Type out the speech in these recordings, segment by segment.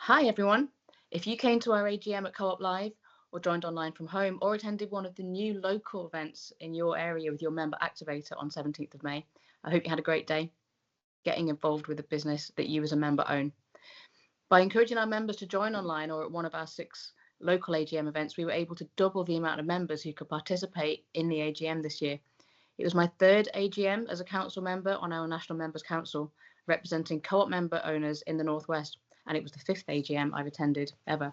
Hi everyone. If you came to our AGM at Co-op Live or joined online from home or attended one of the new local events in your area with your member activator on 17th of May, I hope you had a great day getting involved with a business that you as a member own. By encouraging our members to join online or at one of our 6 local AGM events, we were able to double the amount of members who could participate in the AGM this year. It was my 3rd AGM as a council member on our National Members Council, representing Co-op member owners in the Northwest, and it was the 5th AGM I've attended ever.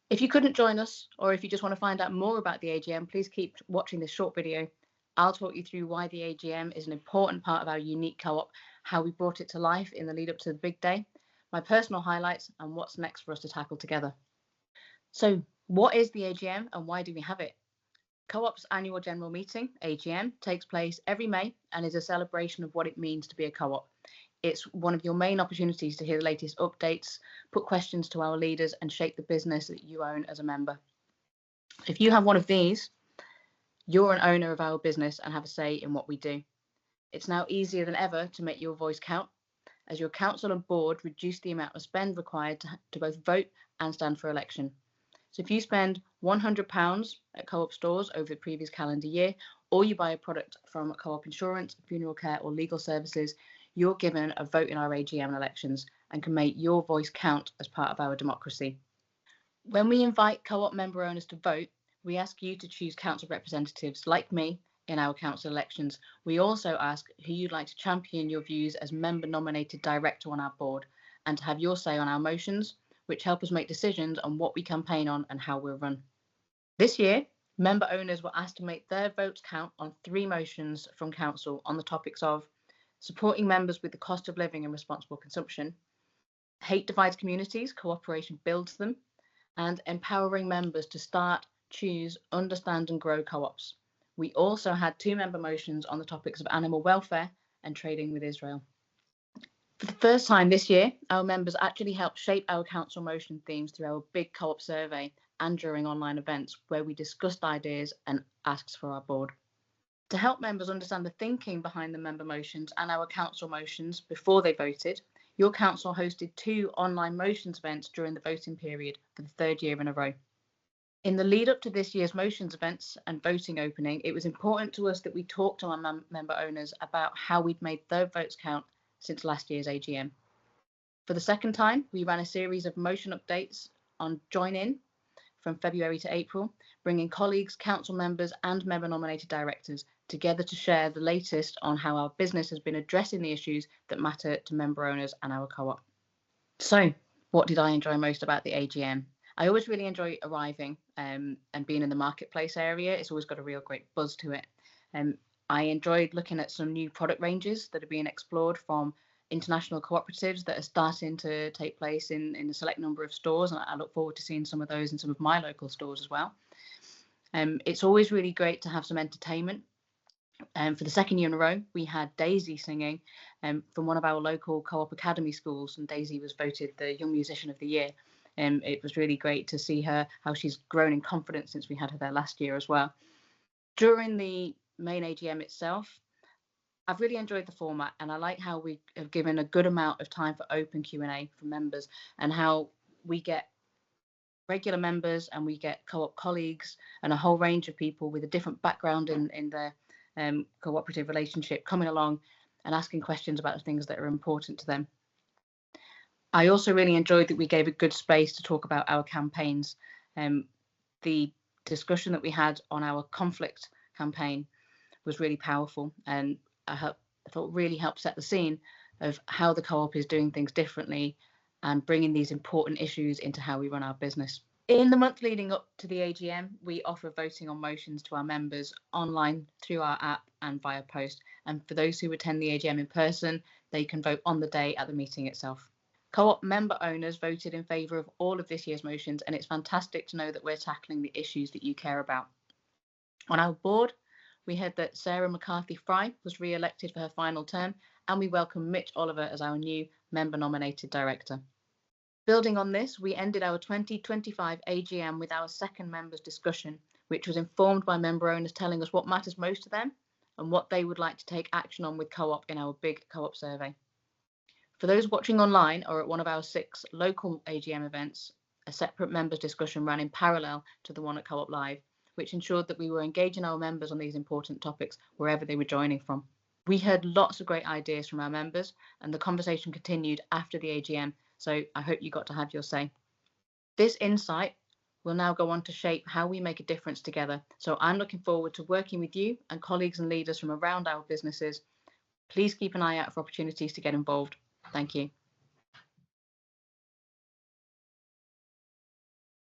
If you couldn't join us, or if you just want to find out more about the AGM, please keep watching this short video. I'll talk you through why the AGM is an important part of our unique co-op, how we brought it to life in the lead up to the big day, my personal highlights, and what's next for us to tackle together. So, what is the AGM and why do we have it? Co-op's annual general meeting, AGM, takes place every May and is a celebration of what it means to be a co-op. It's one of your main opportunities to hear the latest updates, put questions to our leaders, and shape the business that you own as a member. If you have one of these, you're an owner of our business and have a say in what we do. It's now easier than ever to make your voice count, as your council and board reduce the amount of spend required to both vote and stand for election. So if you spend £100 at Co-op stores over the previous calendar year, or you buy a product from Co-op Insurance, Funeral Care or Legal Services, you're given a vote in our AGM elections and can make your voice count as part of our democracy. When we invite Co-op member owners to vote, we ask you to choose council representatives like me in our council elections. We also ask who you'd like to champion your views as member nominated director on our board and to have your say on our motions, which help us make decisions on what we campaign on and how we'll run. This year, member owners were asked to make their votes count on 3 motions from council on the topics of supporting members with the cost of living and responsible consumption, hate divides communities, cooperation builds them, and empowering members to start, choose, understand and grow co-ops. We also had 2 member motions on the topics of animal welfare and trading with Israel. For the first time this year, our members actually helped shape our council motion themes through our big co-op survey and during online events where we discussed ideas and asked for our board. To help members understand the thinking behind the member motions and our council motions before they voted, your council hosted 2 online motions events during the voting period for the 3rd year in a row. In the lead up to this year's motions events and voting opening, it was important to us that we talked to our member owners about how we'd made their votes count since last year's AGM. For the second time, we ran a series of motion updates on Join In from February to April, bringing colleagues, council members and member nominated directors together to share the latest on how our business has been addressing the issues that matter to member owners and our co-op. So, what did I enjoy most about the AGM? I always really enjoy arriving and being in the marketplace area. It's always got a real great buzz to it. I enjoyed looking at some new product ranges that are being explored from international cooperatives that are starting to take place in a select number of stores, and I look forward to seeing some of those in some of my local stores as well. It's always really great to have some entertainment. For the 2nd year in a row, we had Daisy singing from one of our local Co-op Academy schools, and Daisy was voted the Young Musician of the Year. It was really great to see her, how she's grown in confidence since we had her there last year as well. During the main AGM itself, I've really enjoyed the format, and I like how we have given a good amount of time for open Q&A from members, and how we get regular members and we get co-op colleagues and a whole range of people with a different background in their cooperative relationship coming along and asking questions about the things that are important to them. I also really enjoyed that we gave a good space to talk about our campaigns. The discussion that we had on our conflict campaign was really powerful, and I thought really helped set the scene of how the co-op is doing things differently and bringing these important issues into how we run our business. In the month leading up to the AGM, we offer voting on motions to our members online through our app and via post. And for those who attend the AGM in person, they can vote on the day at the meeting itself. Co-op member owners voted in favour of all of this year's motions, and it's fantastic to know that we're tackling the issues that you care about. On our board, we heard that Sarah McCarthy-Fry was re-elected for her final term, and we welcome Mitch Oliver as our new member-nominated director. Building on this, we ended our 2025 AGM with our second members' discussion, which was informed by member owners telling us what matters most to them and what they would like to take action on with Co-op in our big Co-op survey. For those watching online or at one of our 6 local AGM events, a separate members discussion ran in parallel to the one at Co-op Live, which ensured that we were engaging our members on these important topics wherever they were joining from. We heard lots of great ideas from our members, and the conversation continued after the AGM, so I hope you got to have your say. This insight will now go on to shape how we make a difference together. So I'm looking forward to working with you and colleagues and leaders from around our businesses. Please keep an eye out for opportunities to get involved. Thank you.